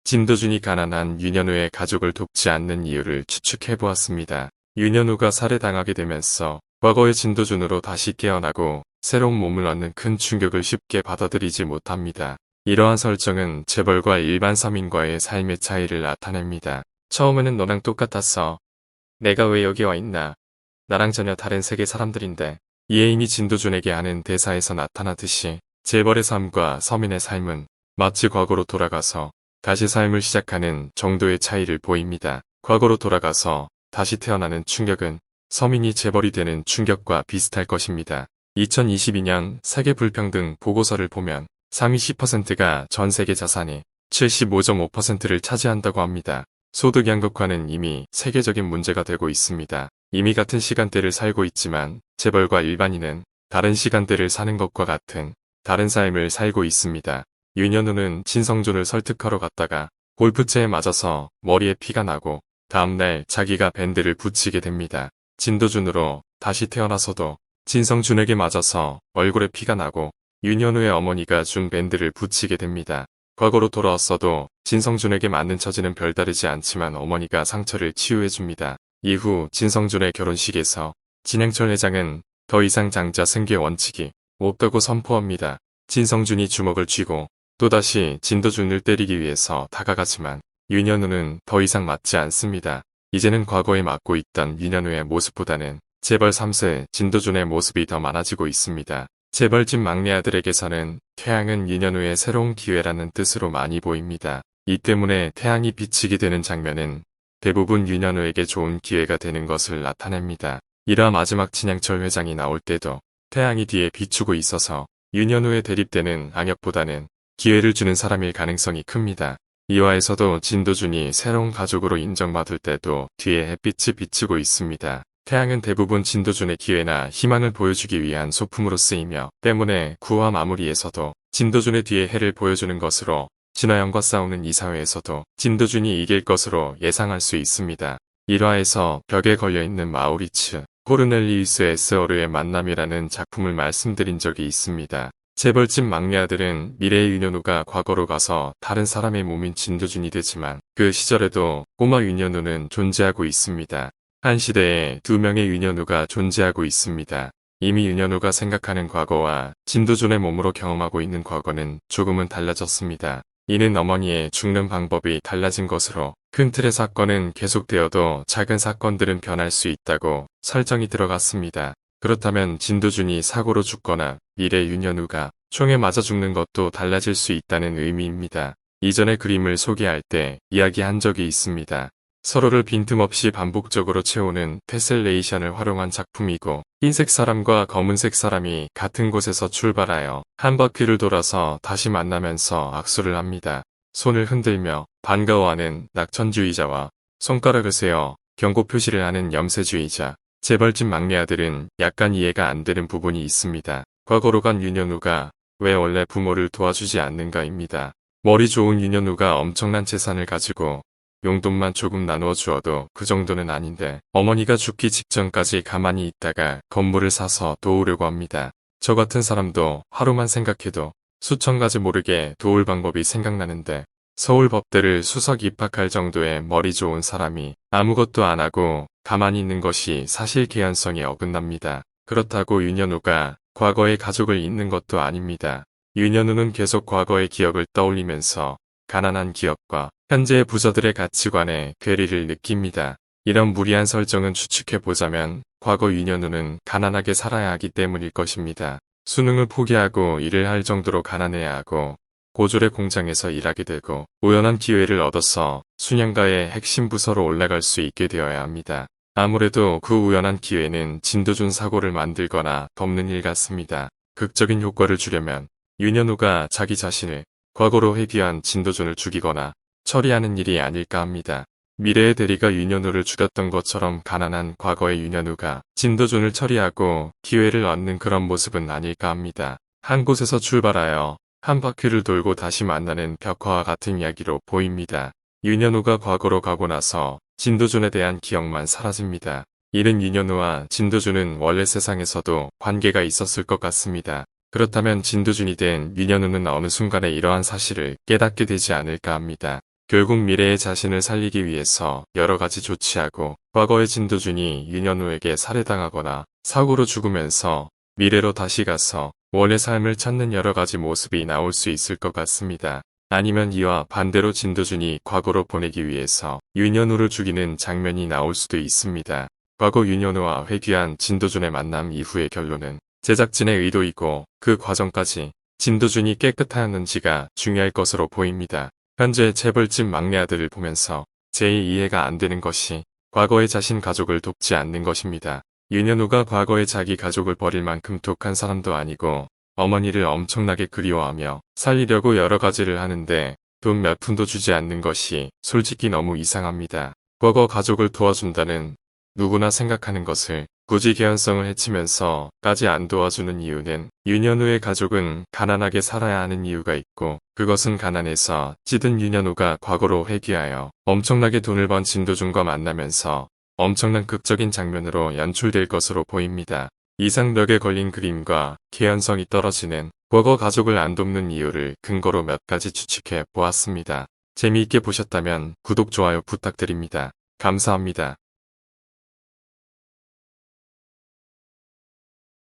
진도준이 가난한 윤현우의 가족을 돕지 않는 이유를 추측해보았습니다. 윤현우가 살해당하게 되면서 과거의 진도준으로 다시 깨어나고 새로운 몸을 얻는 큰 충격을 쉽게 받아들이지 못합니다. 이러한 설정은 재벌과 일반 서민과의 삶의 차이를 나타냅니다. 처음에는 너랑 똑같았어. 내가 왜 여기 와 있나. 나랑 전혀 다른 세계 사람들인데. 이혜인이 진도준에게 하는 대사에서 나타나듯이 재벌의 삶과 서민의 삶은 마치 과거로 돌아가서 다시 삶을 시작하는 정도의 차이를 보입니다. 과거로 돌아가서 다시 태어나는 충격은 서민이 재벌이 되는 충격과 비슷할 것입니다. 2022년 세계불평등 보고서를 보면 상위 10%가 전 세계 자산의 75.5%를 차지한다고 합니다. 소득 양극화는 이미 세계적인 문제가 되고 있습니다. 이미 같은 시간대를 살고 있지만 재벌과 일반인은 다른 시간대를 사는 것과 같은 다른 삶을 살고 있습니다. 윤현우는 진성준을 설득하러 갔다가 골프채에 맞아서 머리에 피가 나고 다음날 자기가 밴드를 붙이게 됩니다. 진도준으로 다시 태어나서도 진성준에게 맞아서 얼굴에 피가 나고 윤현우의 어머니가 준 밴드를 붙이게 됩니다. 과거로 돌아왔어도 진성준에게 맞는 처지는 별다르지 않지만 어머니가 상처를 치유해줍니다. 이후 진성준의 결혼식에서 진행철 회장은 더 이상 장자 승계 원칙이 없다고 선포합니다. 진성준이 주먹을 쥐고 또다시 진도준을 때리기 위해서 다가가지만 윤현우는 더 이상 맞지 않습니다. 이제는 과거에 맞고 있던 윤현우의 모습보다는 재벌 3세 진도준의 모습이 더 많아지고 있습니다. 재벌집 막내 아들에게서는 태양은 윤현우의 새로운 기회라는 뜻으로 많이 보입니다. 이 때문에 태양이 비치게 되는 장면은 대부분 윤현우에게 좋은 기회가 되는 것을 나타냅니다. 이라 마지막 진양철 회장이 나올 때도 태양이 뒤에 비추고 있어서 윤현우의 대립되는 악역보다는 기회를 주는 사람일 가능성이 큽니다. 이화에서도 진도준이 새로운 가족으로 인정받을 때도 뒤에 햇빛이 비치고 있습니다. 태양은 대부분 진도준의 기회나 희망을 보여주기 위한 소품으로 쓰이며 때문에 구화 마무리에서도 진도준의 뒤에 해를 보여주는 것으로 진화영과 싸우는 이사회에서도 진도준이 이길 것으로 예상할 수 있습니다. 1화에서 벽에 걸려있는 마우리츠, 코르넬리우스 에스어르의 만남이라는 작품을 말씀드린 적이 있습니다. 재벌집 막내 아들은 미래의 윤현우가 과거로 가서 다른 사람의 몸인 진도준이 되지만 그 시절에도 꼬마 윤현우는 존재하고 있습니다. 한 시대에 두 명의 윤현우가 존재하고 있습니다. 이미 윤현우가 생각하는 과거와 진도준의 몸으로 경험하고 있는 과거는 조금은 달라졌습니다. 이는 어머니의 죽는 방법이 달라진 것으로 큰 틀의 사건은 계속되어도 작은 사건들은 변할 수 있다고 설정이 들어갔습니다. 그렇다면 진도준이 사고로 죽거나 미래 윤현우가 총에 맞아 죽는 것도 달라질 수 있다는 의미입니다. 이전의 그림을 소개할 때 이야기한 적이 있습니다. 서로를 빈틈없이 반복적으로 채우는 테셀레이션을 활용한 작품이고 흰색 사람과 검은색 사람이 같은 곳에서 출발하여 한 바퀴를 돌아서 다시 만나면서 악수를 합니다. 손을 흔들며 반가워하는 낙천주의자와 손가락을 세어 경고 표시를 하는 염세주의자. 재벌집 막내 아들은 약간 이해가 안 되는 부분이 있습니다. 과거로 간 윤현우가 왜 원래 부모를 도와주지 않는가입니다. 머리 좋은 윤현우가 엄청난 재산을 가지고 용돈만 조금 나누어 주어도 그 정도는 아닌데 어머니가 죽기 직전까지 가만히 있다가 건물을 사서 도우려고 합니다. 저 같은 사람도 하루만 생각해도 수천 가지 모르게 도울 방법이 생각나는데 서울법대를 수석 입학할 정도의 머리 좋은 사람이 아무것도 안 하고 가만히 있는 것이 사실 개연성에 어긋납니다. 그렇다고 윤현우가 과거의 가족을 잊는 것도 아닙니다. 윤현우는 계속 과거의 기억을 떠올리면서 가난한 기업과 현재의 부자들의 가치관에 괴리를 느낍니다. 이런 무리한 설정은 추측해보자면 과거 윤현우는 가난하게 살아야 하기 때문일 것입니다. 수능을 포기하고 일을 할 정도로 가난해야 하고 고졸의 공장에서 일하게 되고 우연한 기회를 얻어서 순양가의 핵심 부서로 올라갈 수 있게 되어야 합니다. 아무래도 그 우연한 기회는 진도준 사고를 만들거나 덮는 일 같습니다. 극적인 효과를 주려면 윤현우가 자기 자신을 과거로 회귀한 진도준을 죽이거나 처리하는 일이 아닐까 합니다. 미래의 대리가 윤현우를 죽였던 것처럼 가난한 과거의 윤현우가 진도준을 처리하고 기회를 얻는 그런 모습은 아닐까 합니다. 한 곳에서 출발하여 한 바퀴를 돌고 다시 만나는 벽화와 같은 이야기로 보입니다. 윤현우가 과거로 가고 나서 진도준에 대한 기억만 사라집니다. 이는 윤현우와 진도준은 원래 세상에서도 관계가 있었을 것 같습니다. 그렇다면 진도준이 된 윤현우는 어느 순간에 이러한 사실을 깨닫게 되지 않을까 합니다. 결국 미래의 자신을 살리기 위해서 여러 가지 조치하고 과거의 진도준이 윤현우에게 살해당하거나 사고로 죽으면서 미래로 다시 가서 원래 삶을 찾는 여러 가지 모습이 나올 수 있을 것 같습니다. 아니면 이와 반대로 진도준이 과거로 보내기 위해서 윤현우를 죽이는 장면이 나올 수도 있습니다. 과거 윤현우와 회귀한 진도준의 만남 이후의 결론은 제작진의 의도이고 그 과정까지 진도준이 깨끗하였는지가 중요할 것으로 보입니다. 현재 재벌집 막내 아들을 보면서 제일 이해가 안 되는 것이 과거의 자신 가족을 돕지 않는 것입니다. 윤현우가 과거의 자기 가족을 버릴 만큼 독한 사람도 아니고 어머니를 엄청나게 그리워하며 살리려고 여러 가지를 하는데 돈 몇 푼도 주지 않는 것이 솔직히 너무 이상합니다. 과거 가족을 도와준다는 누구나 생각하는 것을 굳이 개연성을 해치면서까지 안 도와주는 이유는 윤현우의 가족은 가난하게 살아야 하는 이유가 있고 그것은 가난해서 찌든 윤현우가 과거로 회귀하여 엄청나게 돈을 번 진도준과 만나면서 엄청난 극적인 장면으로 연출될 것으로 보입니다. 이상벽에 걸린 그림과 개연성이 떨어지는 과거 가족을 안 돕는 이유를 근거로 몇 가지 추측해 보았습니다. 재미있게 보셨다면 구독, 좋아요 부탁드립니다. 감사합니다.